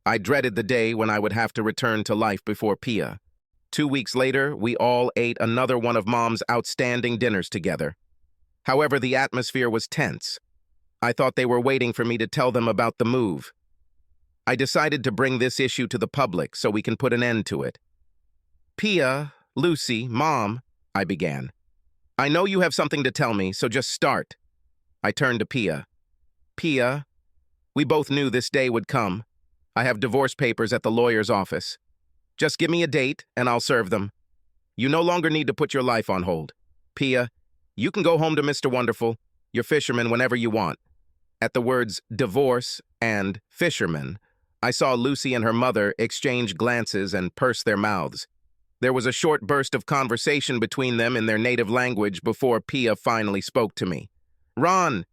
I dreaded the day when I would have to return to life before Pia. 2 weeks later, we all ate another one of Mom's outstanding dinners together. However, the atmosphere was tense. I thought they were waiting for me to tell them about the move. I decided to bring this issue to the public so we can put an end to it. "Pia, Lucy, Mom," I began. "I know you have something to tell me, so just start." I turned to Pia. "Pia, we both knew this day would come. I have divorce papers at the lawyer's office. Just give me a date, and I'll serve them. You no longer need to put your life on hold. Pia, you can go home to Mr. Wonderful, your fisherman, whenever you want." At the words divorce and fisherman, I saw Lucy and her mother exchange glances and purse their mouths. There was a short burst of conversation between them in their native language before Pia finally spoke to me. "Ron,"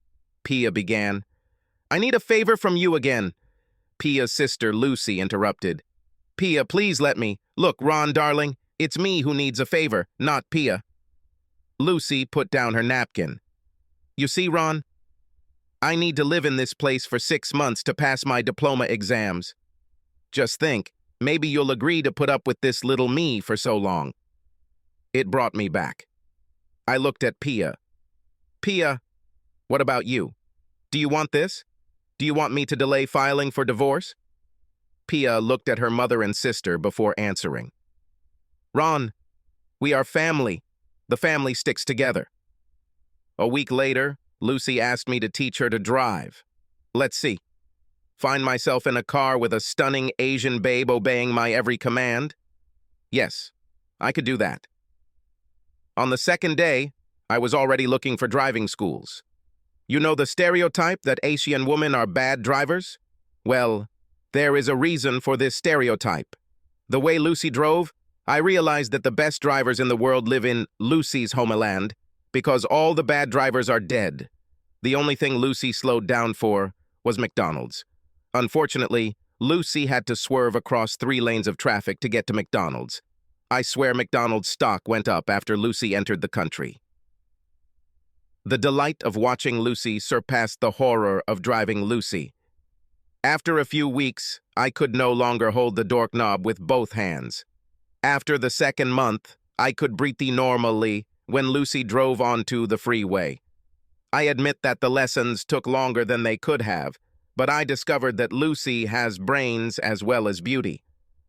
Pia began. "I need a favor from you again." Pia's sister Lucy interrupted. "Pia, please let me. Look, Ron, darling, it's me who needs a favor, not Pia." Lucy put down her napkin. "You see, Ron, I need to live in this place for 6 months to pass my diploma exams. Just think, maybe you'll agree to put up with this little me for so long." It brought me back. I looked at Pia. "Pia, what about you? Do you want this? Do you want me to delay filing for divorce?" Pia looked at her mother and sister before answering. "Ron, we are family. The family sticks together." A week later, Lucy asked me to teach her to drive. Let's see. Find myself in a car with a stunning Asian babe obeying my every command? Yes, I could do that. On the second day, I was already looking for driving schools. You know the stereotype that Asian women are bad drivers? Well, there is a reason for this stereotype. The way Lucy drove, I realized that the best drivers in the world live in Lucy's homeland, because all the bad drivers are dead. The only thing Lucy slowed down for was McDonald's. Unfortunately, Lucy had to swerve across 3 lanes of traffic to get to McDonald's. I swear McDonald's stock went up after Lucy entered the country. The delight of watching Lucy surpassed the horror of driving Lucy. After a few weeks, I could no longer hold the doorknob with both hands. After the second month, I could breathe normally when Lucy drove onto the freeway. I admit that the lessons took longer than they could have, but I discovered that Lucy has brains as well as beauty.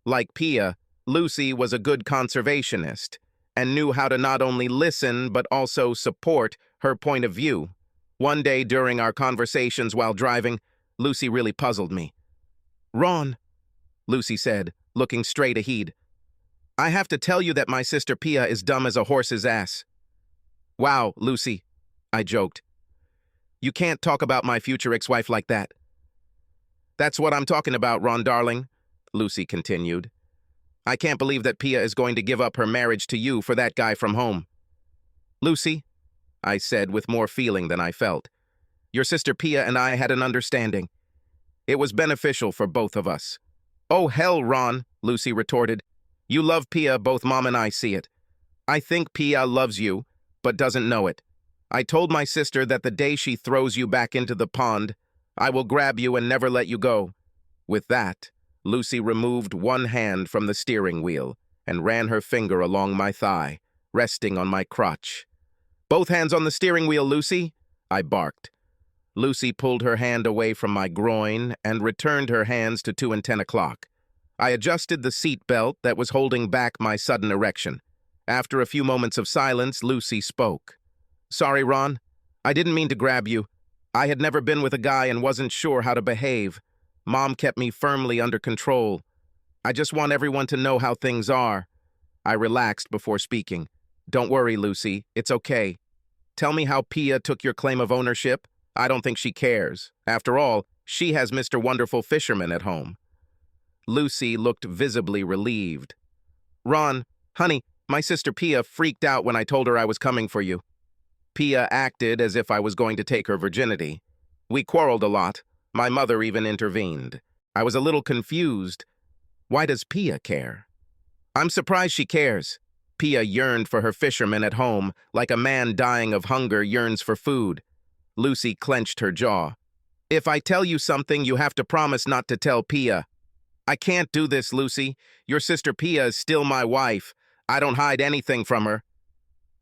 Like Pia, Lucy was a good conservationist and knew how to not only listen but also support her point of view. One day during our conversations while driving, Lucy really puzzled me. "Ron," Lucy said, looking straight ahead, "I have to tell you that my sister Pia is dumb as a horse's ass." "Wow, Lucy," I joked. "You can't talk about my future ex-wife like that." "That's what I'm talking about, Ron darling," Lucy continued. "I can't believe that Pia is going to give up her marriage to you for that guy from home." "Lucy," I said with more feeling than I felt, "your sister Pia and I had an understanding. It was beneficial for both of us." "Oh, hell, Ron," Lucy retorted. "You love Pia, both Mom and I see it. I think Pia loves you, but doesn't know it. I told my sister that the day she throws you back into the pond, I will grab you and never let you go." With that, Lucy removed one hand from the steering wheel and ran her finger along my thigh, resting on my crotch. "Both hands on the steering wheel, Lucy," I barked. Lucy pulled her hand away from my groin and returned her hands to 2 and 10 o'clock. I adjusted the seat belt that was holding back my sudden erection. After a few moments of silence, Lucy spoke. "Sorry, Ron. I didn't mean to grab you. I had never been with a guy and wasn't sure how to behave. Mom kept me firmly under control. I just want everyone to know how things are." I relaxed before speaking. "Don't worry, Lucy. It's okay. Tell me how Pia took your claim of ownership. I don't think she cares. After all, she has Mr. Wonderful Fisherman at home." Lucy looked visibly relieved. "Ron, honey, my sister Pia freaked out when I told her I was coming for you. Pia acted as if I was going to take her virginity. We quarreled a lot. My mother even intervened. I was a little confused. Why does Pia care? I'm surprised she cares. Pia yearned for her fisherman at home, like a man dying of hunger yearns for food." Lucy clenched her jaw. "If I tell you something, you have to promise not to tell Pia." "I can't do this, Lucy. Your sister Pia is still my wife. I don't hide anything from her."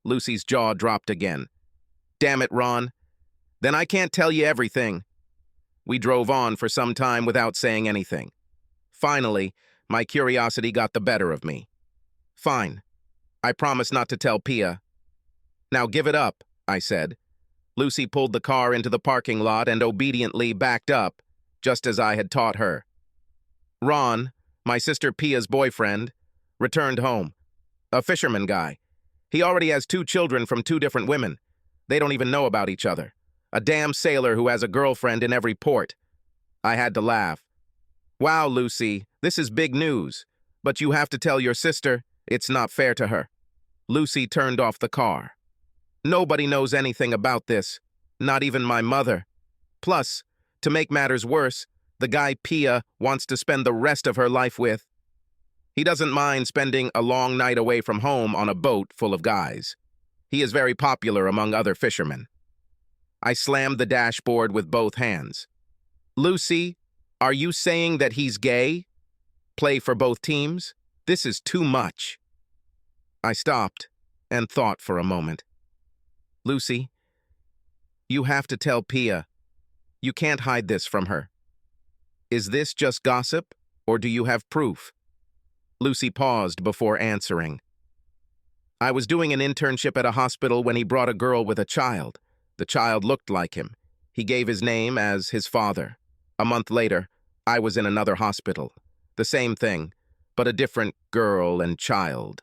Lucy's jaw dropped again. "Damn it, Ron. Then I can't tell you everything." We drove on for some time without saying anything. Finally, my curiosity got the better of me. "Fine. I promise not to tell Pia." "Now give it up," I said. Lucy pulled the car into the parking lot and obediently backed up, just as I had taught her. Ron, my sister Pia's boyfriend, returned home. A fisherman guy. He already has 2 children from 2 different women. They don't even know about each other. A damn sailor who has a girlfriend in every port. I had to laugh. Wow, Lucy, this is big news. But you have to tell your sister it's not fair to her. Lucy turned off the car. Nobody knows anything about this, not even my mother. Plus, to make matters worse, the guy Pia wants to spend the rest of her life with. He doesn't mind spending a long night away from home on a boat full of guys. He is very popular among other fishermen. I slammed the dashboard with both hands. Lucy, are you saying that he's gay? Play for both teams? This is too much. I stopped and thought for a moment. Lucy, you have to tell Pia. You can't hide this from her. Is this just gossip, or do you have proof? Lucy paused before answering. I was doing an internship at a hospital when he brought a girl with a child. The child looked like him. He gave his name as his father. A month later, I was in another hospital. The same thing, but a different girl and child.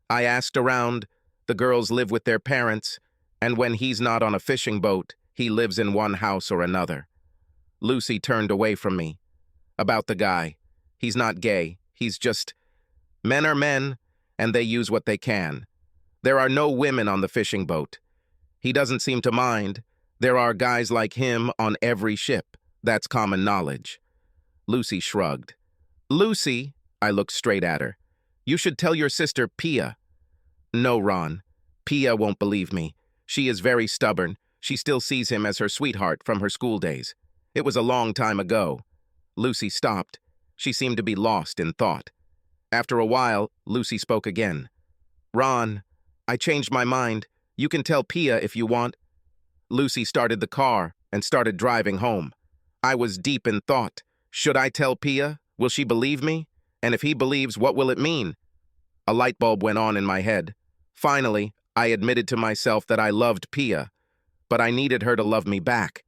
I asked around. The girls live with their parents, and when he's not on a fishing boat, he lives in one house or another. Lucy turned away from me. About the guy. He's not gay. He's just... Men are men, and they use what they can. There are no women on the fishing boat. He doesn't seem to mind. There are guys like him on every ship. That's common knowledge. Lucy shrugged. Lucy, I looked straight at her. You should tell your sister Pia. No, Ron. Pia won't believe me. She is very stubborn. She still sees him as her sweetheart from her school days. It was a long time ago. Lucy stopped. She seemed to be lost in thought. After a while, Lucy spoke again. Ron, I changed my mind. You can tell Pia if you want. Lucy started the car and started driving home. I was deep in thought. Should I tell Pia? Will she believe me? And if he believes, what will it mean? A light bulb went on in my head. Finally, I admitted to myself that I loved Pia, but I needed her to love me back.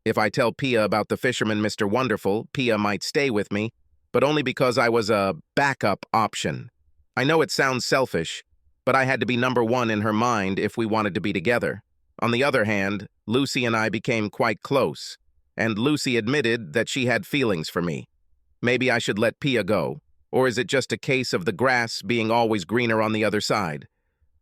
If I tell Pia about the fisherman Mr. Wonderful, Pia might stay with me, but only because I was a backup option. I know it sounds selfish, but I had to be number one in her mind if we wanted to be together. On the other hand, Lucy and I became quite close, and Lucy admitted that she had feelings for me. Maybe I should let Pia go, or is it just a case of the grass being always greener on the other side?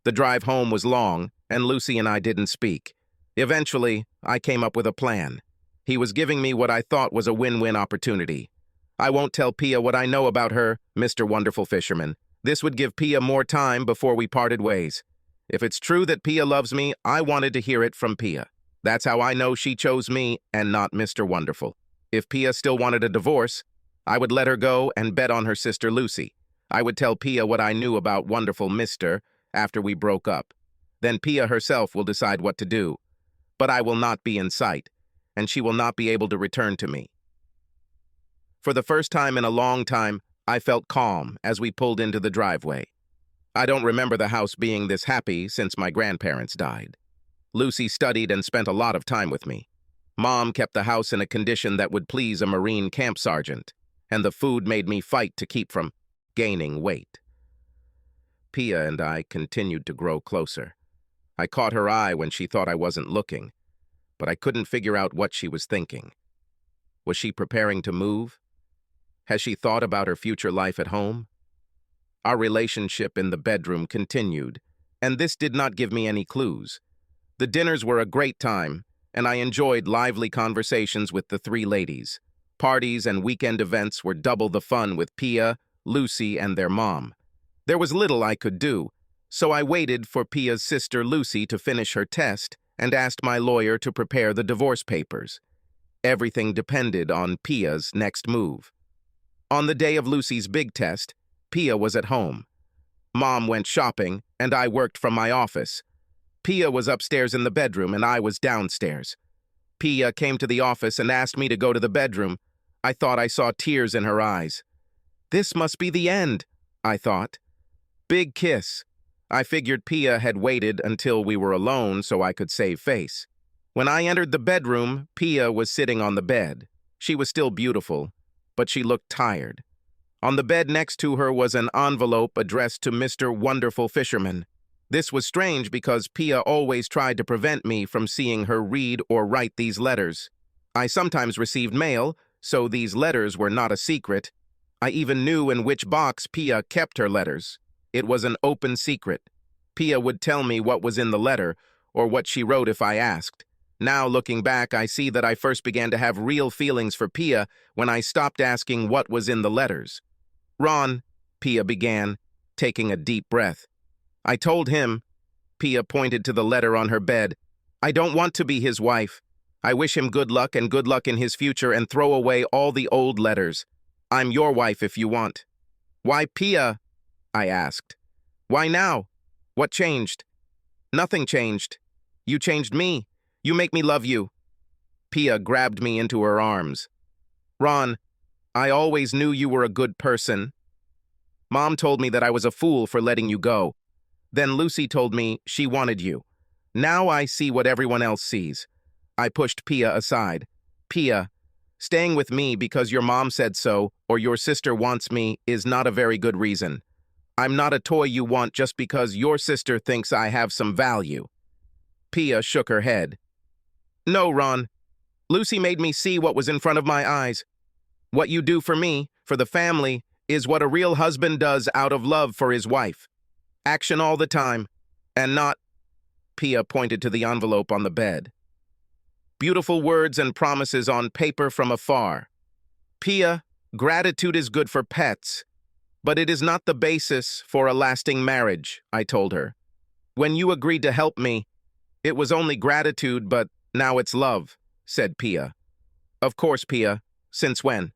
The drive home was long, and Lucy and I didn't speak. Eventually, I came up with a plan. He was giving me what I thought was a win-win opportunity. I won't tell Pia what I know about her, Mr. Wonderful Fisherman. This would give Pia more time before we parted ways. If it's true that Pia loves me, I wanted to hear it from Pia. That's how I know she chose me and not Mr. Wonderful. If Pia still wanted a divorce, I would let her go and bet on her sister Lucy. I would tell Pia what I knew about Wonderful Mr. after we broke up. Then Pia herself will decide what to do. But I will not be in sight, and she will not be able to return to me. For the first time in a long time, I felt calm as we pulled into the driveway. I don't remember the house being this happy since my grandparents died. Lucy studied and spent a lot of time with me. Mom kept the house in a condition that would please a Marine camp sergeant, and the food made me fight to keep from gaining weight. Pia and I continued to grow closer. I caught her eye when she thought I wasn't looking, but I couldn't figure out what she was thinking. Was she preparing to move? Has she thought about her future life at home? Our relationship in the bedroom continued, and this did not give me any clues. The dinners were a great time, and I enjoyed lively conversations with the 3 ladies. Parties and weekend events were double the fun with Pia, Lucy, and their mom. There was little I could do, so I waited for Pia's sister Lucy to finish her test and asked my lawyer to prepare the divorce papers. Everything depended on Pia's next move. On the day of Lucy's big test, Pia was at home. Mom went shopping, and I worked from my office. Pia was upstairs in the bedroom, and I was downstairs. Pia came to the office and asked me to go to the bedroom. I thought I saw tears in her eyes. This must be the end, I thought. Big kiss. I figured Pia had waited until we were alone so I could save face. When I entered the bedroom, Pia was sitting on the bed. She was still beautiful, but she looked tired. On the bed next to her was an envelope addressed to Mr. Wonderful Fisherman. This was strange because Pia always tried to prevent me from seeing her read or write these letters. I sometimes received mail, so these letters were not a secret. I even knew in which box Pia kept her letters. It was an open secret. Pia would tell me what was in the letter, or what she wrote if I asked. Now, looking back, I see that I first began to have real feelings for Pia when I stopped asking what was in the letters. "Ron," Pia began, taking a deep breath. "I told him," Pia pointed to the letter on her bed, "I don't want to be his wife. I wish him good luck and good luck in his future and throw away all the old letters. I'm your wife if you want." "Why, Pia?" I asked. "Why now? What changed?" "Nothing changed. You changed me. You make me love you." Pia grabbed me into her arms. "Ron, I always knew you were a good person. Mom told me that I was a fool for letting you go. Then Lucy told me she wanted you. Now I see what everyone else sees." I pushed Pia aside. "Pia, staying with me because your mom said so or your sister wants me is not a very good reason. I'm not a toy you want just because your sister thinks I have some value." Pia shook her head. "No, Ron. Lucy made me see what was in front of my eyes. What you do for me, for the family, is what a real husband does out of love for his wife. Action all the time, and not—" Pia pointed to the envelope on the bed. "Beautiful words and promises on paper from afar. Pia, gratitude is good for pets, but it is not the basis for a lasting marriage," I told her. "When you agreed to help me, it was only gratitude, but now it's love," said Pia. "Of course, Pia. Since when?"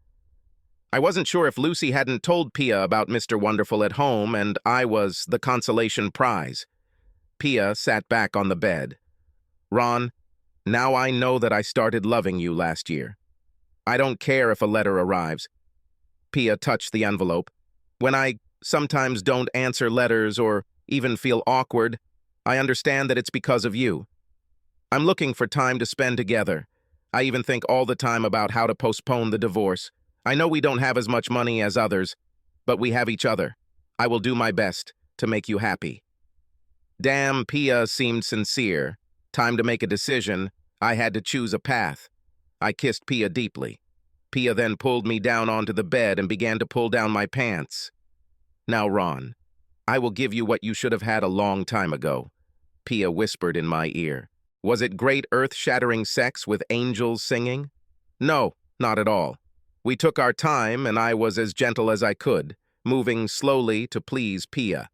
I wasn't sure if Lucy hadn't told Pia about Mr. Wonderful at home, and I was the consolation prize. Pia sat back on the bed. "Ron, now I know that I started loving you last year. I don't care if a letter arrives." Pia touched the envelope. "When I sometimes don't answer letters or even feel awkward, I understand that it's because of you. I'm looking for time to spend together. I even think all the time about how to postpone the divorce. I know we don't have as much money as others, but we have each other. I will do my best to make you happy." Damn, Pia seemed sincere. Time to make a decision. I had to choose a path. I kissed Pia deeply. Pia then pulled me down onto the bed and began to pull down my pants. "Now, Ron, I will give you what you should have had a long time ago," Pia whispered in my ear. "Was it great earth-shattering sex with angels singing? No, not at all. We took our time, and I was as gentle as I could, moving slowly to please Pia.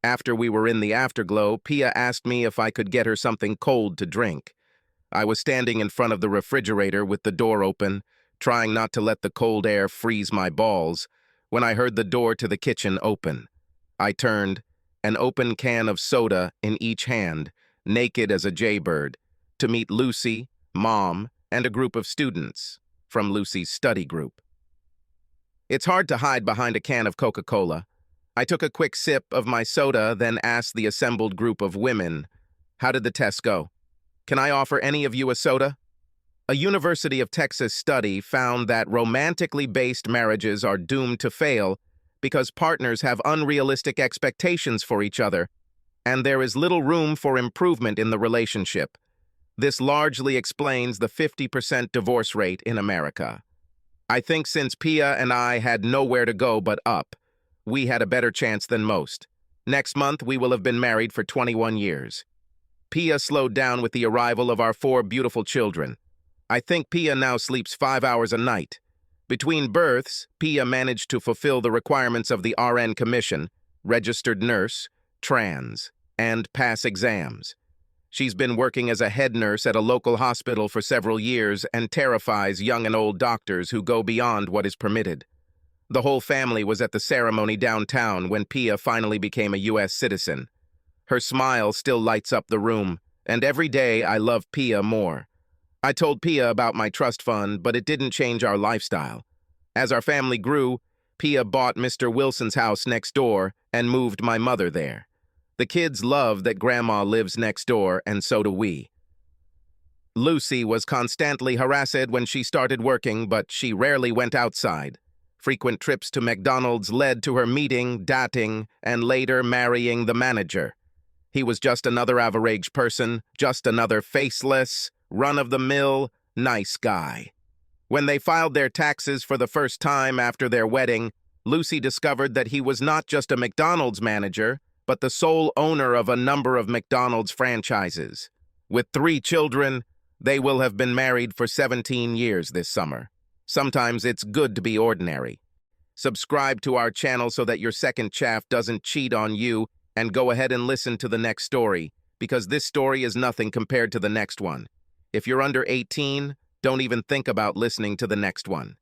After we were in the afterglow, Pia asked me if I could get her something cold to drink. I was standing in front of the refrigerator with the door open, trying not to let the cold air freeze my balls, when I heard the door to the kitchen open. I turned, an open can of soda in each hand, naked as a jaybird, to meet Lucy, Mom, and a group of students from Lucy's study group. It's hard to hide behind a can of Coca-Cola. I took a quick sip of my soda, then asked the assembled group of women, "How did the test go? Can I offer any of you a soda?" A University of Texas study found that romantically based marriages are doomed to fail because partners have unrealistic expectations for each other, and there is little room for improvement in the relationship. This largely explains the 50% divorce rate in America. I think since Pia and I had nowhere to go but up, we had a better chance than most. Next month, we will have been married for 21 years. Pia slowed down with the arrival of our 4 beautiful children. I think Pia now sleeps 5 hours a night. Between births, Pia managed to fulfill the requirements of the RN Commission, registered nurse, trans, and pass exams. She's been working as a head nurse at a local hospital for several years and terrifies young and old doctors who go beyond what is permitted. The whole family was at the ceremony downtown when Pia finally became a U.S. citizen. Her smile still lights up the room, and every day I love Pia more. I told Pia about my trust fund, but it didn't change our lifestyle. As our family grew, Pia bought Mr. Wilson's house next door and moved my mother there. The kids love that Grandma lives next door, and so do we. Lucy was constantly harassed when she started working, but she rarely went outside. Frequent trips to McDonald's led to her meeting, dating, and later marrying the manager. He was just another average person, just another faceless, run-of-the-mill, nice guy. When they filed their taxes for the first time after their wedding, Lucy discovered that he was not just a McDonald's manager, but the sole owner of a number of McDonald's franchises. With 3 children, they will have been married for 17 years this summer. Sometimes it's good to be ordinary. Subscribe to our channel so that your second chaff doesn't cheat on you, and go ahead and listen to the next story, because this story is nothing compared to the next one. If you're under 18, don't even think about listening to the next one.